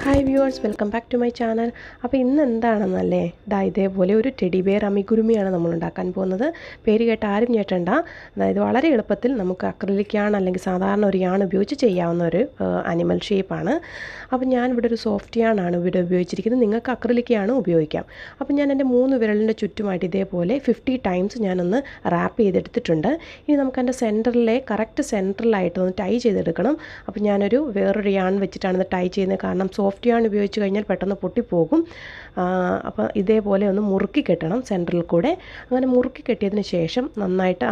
Hi viewers, welcome back to my channel. അപ്പോൾ ഇന്ന് എന്താണെന്നല്ലേ, ഇതേപോലെ ഒരു ടെഡി ബെയർ അമിഗുരുമിയാണ് നമ്മൾ ഉണ്ടാക്കാൻ പോകുന്നത്. പേര് കേട്ട് ആരും ഞെട്ടണ്ട. അതായത് വളരെ എളുപ്പത്തിൽ നമുക്ക് അക്രിലിക് യാൺ അല്ലെങ്കിൽ സാധാരണ ഒരു യാൺ ഉപയോഗിച്ച് ചെയ്യാവുന്ന ഒരു അനിമൽ ഷേപ്പാണ്. അപ്പോൾ ഞാനിവിടെ ഒരു സോഫ്റ്റ് യാൺ ആണ് ഇവിടെ ഉപയോഗിച്ചിരിക്കുന്നത്. നിങ്ങൾക്ക് അക്രിലിക് യാൺ ഉപയോഗിക്കാം. അപ്പോൾ ഞാൻ എൻ്റെ 3 വിരലിൻ്റെ ചുറ്റുമായിട്ട് ഇതേപോലെ 50 ടൈംസ് ഞാനൊന്ന് റാപ്പ് ചെയ്തെടുത്തിട്ടുണ്ട്. ഇനി നമുക്ക് എൻ്റെ സെൻറ്ററിലെ കറക്റ്റ് സെൻറ്ററിലായിട്ട് ഒന്ന് ടൈ ചെയ്തെടുക്കണം. അപ്പോൾ ഞാനൊരു വേറൊരു യാൺ വെച്ചിട്ടാണ് ടൈ ചെയ്യുന്നത്. കാരണം സോഫ്റ്റ് യാൺ ഉപയോഗിച്ച് കഴിഞ്ഞാൽ പെട്ടെന്ന് പൊട്ടിപ്പോകും. അപ്പോൾ ഇതേപോലെ ഒന്ന് മുറുക്കി കെട്ടണം സെൻറ്ററിൽ കൂടെ. അങ്ങനെ മുറുക്കി കെട്ടിയതിന് ശേഷം നന്നായിട്ട്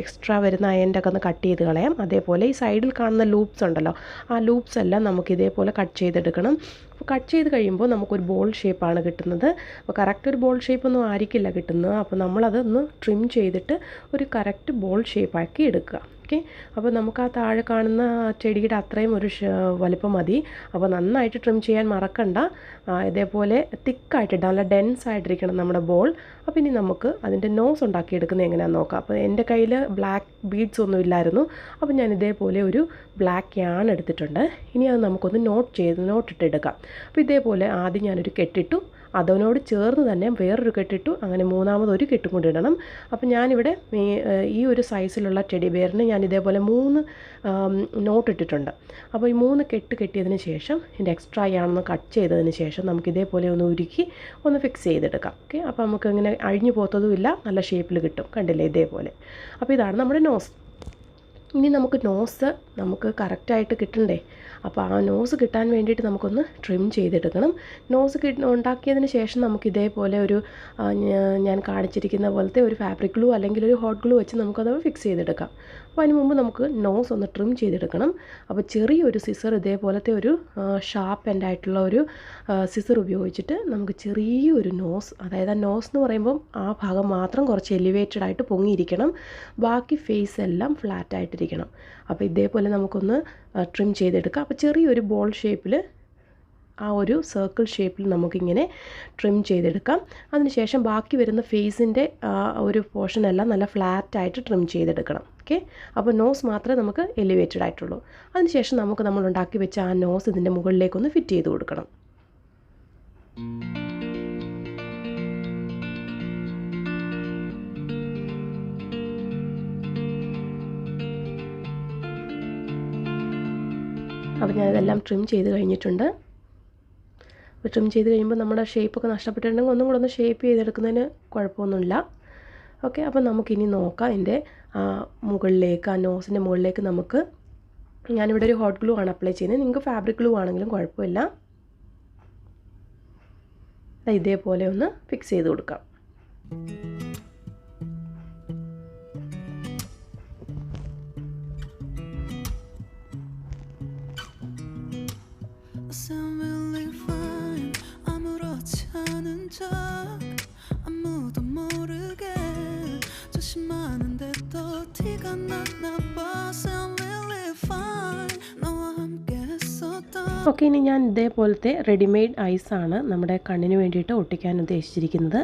എക്സ്ട്രാ വരുന്ന അയൻ്റെയൊക്കെ ഒന്ന് കട്ട് ചെയ്ത് കളയാം. അതേപോലെ ഈ സൈഡിൽ കാണുന്ന ലൂപ്സ് ഉണ്ടല്ലോ, ആ ലൂപ്സ് എല്ലാം നമുക്ക് ഇതേപോലെ കട്ട് ചെയ്തെടുക്കണം. അപ്പോൾ കട്ട് ചെയ്ത് കഴിയുമ്പോൾ നമുക്കൊരു ബോൾ ഷേപ്പാണ് കിട്ടുന്നത്. അപ്പോൾ കറക്റ്റ് ഒരു ബോൾ ഷേപ്പൊന്നും ആയിരിക്കില്ല കിട്ടുന്നത്. അപ്പോൾ നമ്മളതൊന്ന് ട്രിം ചെയ്തിട്ട് ഒരു കറക്റ്റ് ബോൾ ഷേപ്പാക്കി എടുക്കുക. ഓക്കെ, അപ്പോൾ നമുക്ക് ആ താഴെ കാണുന്ന ചെടിയുടെ അത്രയും ഒരു വലിപ്പം മതി. അപ്പോൾ നന്നായിട്ട് ട്രിം ചെയ്യാൻ മറക്കണ്ട. ഇതേപോലെ തിക്കായിട്ടിട്ട് നല്ല ഡെൻസ് ആയിട്ടിരിക്കണം നമ്മുടെ ബോൾ. അപ്പോൾ ഇനി നമുക്ക് അതിൻ്റെ നോസ് ഉണ്ടാക്കിയെടുക്കുന്നത് എങ്ങനെയാണെന്ന് നോക്കാം. അപ്പോൾ എൻ്റെ കയ്യിൽ ബ്ലാക്ക് ബീഡ്സ് ഒന്നും ഇല്ലായിരുന്നു. അപ്പോൾ ഞാൻ ഇതേപോലെ ഒരു ബ്ലാക്ക് യാൺ എടുത്തിട്ടുണ്ട്. ഇനി അത് നമുക്കൊന്ന് നോട്ടിട്ടെടുക്കാം. അപ്പോൾ ഇതേപോലെ ആദ്യം ഞാനൊരു കെട്ടിട്ടു, അതിനോട് ചേർന്ന് തന്നെ വേറൊരു കെട്ടിട്ടു, അങ്ങനെ മൂന്നാമതൊരു കെട്ടും കൂടി ഇടണം. അപ്പോൾ ഞാനിവിടെ ഈ ഒരു സൈസിലുള്ള ടെഡി ബെയറിന് ഞാൻ ഇതേപോലെ 3 നോട്ടിട്ടിട്ടുണ്ട്. അപ്പോൾ ഈ 3 കെട്ടിയതിന് ശേഷം ഇതിൻ്റെ എക്സ്ട്രാ യാണൊന്ന് കട്ട് ചെയ്തതിന് ശേഷം നമുക്ക് ഇതേപോലെ ഒന്ന് ഉരുക്കി ഒന്ന് ഫിക്സ് ചെയ്തെടുക്കാം. ഓക്കെ, അപ്പോൾ നമുക്ക് ഇങ്ങനെ അഴിഞ്ഞു പോത്തതുമില്ല, നല്ല ഷേപ്പിൽ കിട്ടും. കണ്ടില്ലേ ഇതേപോലെ. അപ്പോൾ ഇതാണ് നമ്മുടെ നോസ്. ഇനി നമുക്ക് കറക്റ്റായിട്ട് കിട്ടണ്ടേ. അപ്പോൾ ആ നോസ് കിട്ടാൻ വേണ്ടിയിട്ട് നമുക്കൊന്ന് ട്രിം ചെയ്തെടുക്കണം. നോസ് ഉണ്ടാക്കിയതിന് ശേഷം നമുക്ക് ഇതേപോലെ ഒരു ഞാൻ കാണിച്ചിരിക്കുന്ന പോലത്തെ ഒരു ഫാബ്രിക് ഗ്ലൂ അല്ലെങ്കിൽ ഒരു ഹോട്ട് ഗ്ലൂ വെച്ച് നമുക്കത് ഫിക്സ് ചെയ്തെടുക്കാം. അപ്പോൾ അതിന് മുമ്പ് നമുക്ക് നോസ് ഒന്ന് ട്രിം ചെയ്തെടുക്കണം. അപ്പോൾ ചെറിയൊരു സിസർ, ഇതേപോലത്തെ ഒരു ഷാർപ്പ് എൻഡായിട്ടുള്ള ഒരു സിസർ ഉപയോഗിച്ചിട്ട് നമുക്ക് ചെറിയൊരു നോസ്, അതായത് ആ നോസ് എന്ന് പറയുമ്പം ആ ഭാഗം മാത്രം കുറച്ച് എലിവേറ്റഡ് ആയിട്ട് പൊങ്ങിയിരിക്കണം, ബാക്കി ഫേസ് എല്ലാം ഫ്ലാറ്റ് ആയിട്ടിരിക്കണം. അപ്പോൾ ഇതേപോലെ നമുക്കൊന്ന് ട്രിം ചെയ്തെടുക്കാം. അപ്പോൾ ചെറിയൊരു ബോൾ ഷേപ്പിൽ, ആ ഒരു സർക്കിൾ ഷേപ്പിൽ നമുക്കിങ്ങനെ ട്രിം ചെയ്തെടുക്കാം. അതിനുശേഷം ബാക്കി വരുന്ന ഫേസിൻ്റെ ഒരു പോർഷൻ എല്ലാം നല്ല ഫ്ലാറ്റായിട്ട് ട്രിം ചെയ്തെടുക്കണം. ഓക്കെ, അപ്പോൾ നോസ് മാത്രമേ നമുക്ക് എലിവേറ്റഡ് ആയിട്ടുള്ളൂ. അതിനുശേഷം നമ്മൾ ഉണ്ടാക്കി വെച്ച ആ നോസ് ഇതിൻ്റെ മുകളിലേക്കൊന്ന് ഫിറ്റ് ചെയ്ത് കൊടുക്കണം. അപ്പോൾ ഞാനിതെല്ലാം ട്രിം ചെയ്ത് കഴിഞ്ഞിട്ടുണ്ട്. അപ്പോൾ ട്രിം ചെയ്ത് കഴിയുമ്പോൾ നമ്മുടെ ഷേപ്പൊക്കെ നഷ്ടപ്പെട്ടിട്ടുണ്ടെങ്കിൽ ഒന്നും കൂടെ ഒന്ന് ഷേപ്പ് ചെയ്തെടുക്കുന്നതിന് കുഴപ്പമൊന്നുമില്ല. ഓക്കെ, അപ്പോൾ നമുക്കിനി നോക്കാം ഇതിൻ്റെ മുകളിലേക്ക്, ആ നോസിൻ്റെ മുകളിലേക്ക് ഞാനിവിടെ ഒരു ഹോട്ട് ഗ്ലൂ ആണ് അപ്ലൈ ചെയ്യുന്നത്. നിങ്ങൾക്ക് ഫാബ്രിക് ഗ്ലൂ ആണെങ്കിലും കുഴപ്പമില്ല. ഇതേപോലെ ഒന്ന് ഫിക്സ് ചെയ്ത് കൊടുക്കാം. ഓക്കെ, ഇനി ഞാൻ ഇതേപോലത്തെ റെഡിമെയ്ഡ് ഐസാണ് നമ്മുടെ കണ്ണിന് വേണ്ടിയിട്ട് ഒട്ടിക്കാൻ ഉദ്ദേശിച്ചിരിക്കുന്നത്.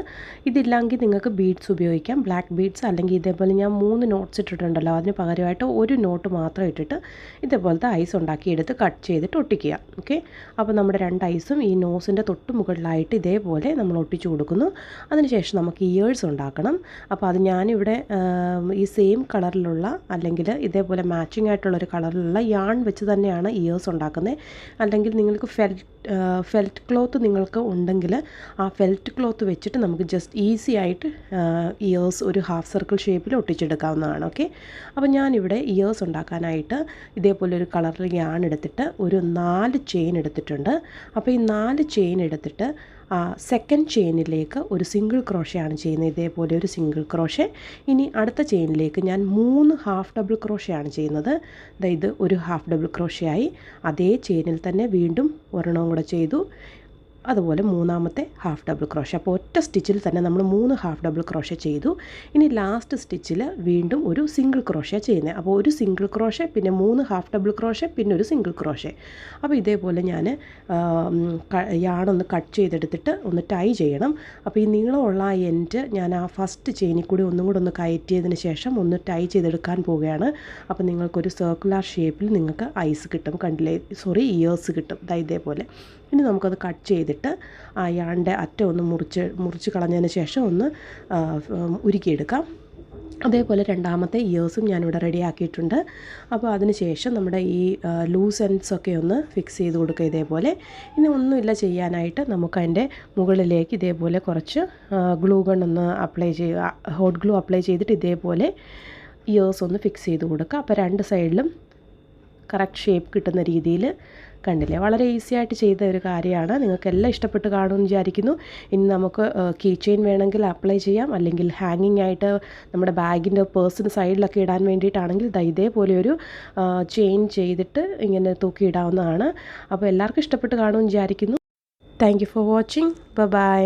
ഇതില്ലെങ്കിൽ നിങ്ങൾക്ക് ബീഡ്സ് ഉപയോഗിക്കാം, ബ്ലാക്ക് ബീഡ്സ്. അല്ലെങ്കിൽ ഇതേപോലെ ഞാൻ 3 നോട്ട്സ് ഇട്ടിട്ടുണ്ടല്ലോ, അതിന് പകരമായിട്ട് ഒരു നോട്ട് മാത്രം ഇട്ടിട്ട് ഇതേപോലത്തെ ഐസ് ഉണ്ടാക്കിയെടുത്ത് കട്ട് ചെയ്തിട്ട് ഒട്ടിക്കുക. ഓക്കെ, അപ്പോൾ നമ്മുടെ 2 ഐസും ഈ നോസിൻ്റെ തൊട്ട് മുകളിലായിട്ട് ഇതേപോലെ നമ്മൾ ഒട്ടിച്ചു കൊടുക്കുന്നു. അതിനുശേഷം നമുക്ക് ഇയേഴ്സ് ഉണ്ടാക്കണം. അപ്പോൾ അത് ഞാനിവിടെ ഈ സെയിം കളറിലുള്ള അല്ലെങ്കിൽ ഇതേപോലെ മാച്ചിങ് ആയിട്ടുള്ളൊരു കളറിലുള്ള യാൺ വെച്ച് തന്നെയാണ് ഇയേഴ്സ് ഉണ്ടാക്കുന്നത്. അല്ലെങ്കിൽ നിങ്ങൾക്ക് ഫെൽറ്റ് ക്ലോത്ത് നിങ്ങൾക്ക് ഉണ്ടെങ്കിൽ ആ ഫെൽറ്റ് ക്ലോത്ത് വെച്ചിട്ട് നമുക്ക് ജസ്റ്റ് ഈസി ആയിട്ട് ഇയേഴ്സ് ഒരു ഹാഫ് സർക്കിൾ ഷേപ്പിൽ ഒട്ടിച്ചെടുക്കാവുന്നതാണ്. ഓക്കെ, അപ്പോൾ ഞാനിവിടെ ഇയേഴ്സ് ഉണ്ടാക്കാനായിട്ട് ഇതേപോലെ ഒരു കളറിൽ യാൺ എടുത്തിട്ട് ഒരു 4 ചെയിൻ എടുത്തിട്ടുണ്ട്. അപ്പോൾ ഈ 4 ചെയിൻ എടുത്തിട്ട് സെക്കൻഡ് ചെയിനിലേക്ക് ഒരു സിംഗിൾ ക്രോഷയാണ് ചെയ്യുന്നത്. ഇതേപോലെ ഒരു സിംഗിൾ ക്രോഷെ. ഇനി അടുത്ത ചെയിനിലേക്ക് ഞാൻ 3 ഹാഫ് ഡബിൾ ക്രോഷയാണ് ചെയ്യുന്നത്. ഇത് ഒരു ഹാഫ് ഡബിൾ ക്രോഷയായി. അതേ ചെയിനിൽ തന്നെ വീണ്ടും ഒരെണ്ണം കൂടെ ചെയ്തു. അതുപോലെ മൂന്നാമത്തെ ഹാഫ് ഡബിൾ ക്രോഷ. അപ്പോൾ ഒറ്റ സ്റ്റിച്ചിൽ തന്നെ നമ്മൾ 3 ഹാഫ് ഡബിൾ ക്രോഷ ചെയ്തു. ഇനി ലാസ്റ്റ് സ്റ്റിച്ചിൽ വീണ്ടും ഒരു സിംഗിൾ ക്രോഷ ചെയ്യുന്നത്. അപ്പോൾ ഒരു സിംഗിൾ ക്രോഷ, പിന്നെ 3 ഹാഫ് ഡബിൾ ക്രോഷ, പിന്നെ ഒരു സിംഗിൾ ക്രോഷ. അപ്പോൾ ഇതേപോലെ ഞാൻ യാണൊന്ന് കട്ട് ചെയ്തെടുത്തിട്ട് ഒന്ന് ടൈ ചെയ്യണം. അപ്പോൾ ഈ നീളമുള്ള ആ എൻഡ് ഞാൻ ആ ഫസ്റ്റ് ചെയിനിൽ കൂടി ഒന്നും കൂടെ ഒന്ന് കയറ്റിയതിന് ശേഷം ഒന്ന് ടൈ ചെയ്തെടുക്കാൻ പോവുകയാണ്. അപ്പോൾ നിങ്ങൾക്കൊരു സർക്കുലർ ഷേപ്പിൽ നിങ്ങൾക്ക് ഐസ് കിട്ടും, ഇയേഴ്സ് കിട്ടും. ഇതേപോലെ ഇനി നമുക്കത് കട്ട് ചെയ്തിട്ട് ആ യാണിൻ്റെ അറ്റം ഒന്ന് മുറിച്ച് കളഞ്ഞതിന് ശേഷം ഒന്ന് ഉരുക്കിയെടുക്കാം. അതേപോലെ രണ്ടാമത്തെ ഇയേഴ്സും ഞാനിവിടെ റെഡിയാക്കിയിട്ടുണ്ട്. അപ്പോൾ അതിന് ശേഷം നമ്മുടെ ഈ ലൂസ് എൻഡ്സൊക്കെ ഒന്ന് ഫിക്സ് ചെയ്ത് കൊടുക്കുക ഇതേപോലെ. ഇനി ഒന്നുമില്ല ചെയ്യാനായിട്ട്, നമുക്കതിൻ്റെ മുകളിലേക്ക് ഇതേപോലെ കുറച്ച് ഗ്ലൂ ഗൺ ഒന്ന് അപ്ലൈ ചെയ്യുക, ഹോട്ട് ഗ്ലൂ അപ്ലൈ ചെയ്തിട്ട് ഇതേപോലെ ഇയേഴ്സ് ഒന്ന് ഫിക്സ് ചെയ്ത് കൊടുക്കുക. അപ്പോൾ രണ്ട് സൈഡിലും കറക്റ്റ് ഷേപ്പ് കിട്ടുന്ന രീതിയിൽ. കണ്ടില്ലേ, വളരെ ഈസി ആയിട്ട് ചെയ്ത ഒരു കാര്യമാണ്. നിങ്ങൾക്കെല്ലാം ഇഷ്ടപ്പെട്ട് കാണുമെന്ന് വിചാരിക്കുന്നു. ഇനി നമുക്ക് കീ ചെയിൻ വേണമെങ്കിൽ അപ്ലൈ ചെയ്യാം, അല്ലെങ്കിൽ ഹാങ്ങിങ് ആയിട്ട് നമ്മുടെ ബാഗിൻ്റെ പേഴ്സിൻ്റെ സൈഡിലൊക്കെ ഇടാൻ വേണ്ടിയിട്ടാണെങ്കിൽ ഇതേപോലെ ഒരു ചെയിൻ ചെയ്തിട്ട് ഇങ്ങനെ തൂക്കിയിടാവുന്നതാണ്. അപ്പോൾ എല്ലാവർക്കും ഇഷ്ടപ്പെട്ട് കാണുമെന്ന് വിചാരിക്കുന്നു. Thank you for watching. By.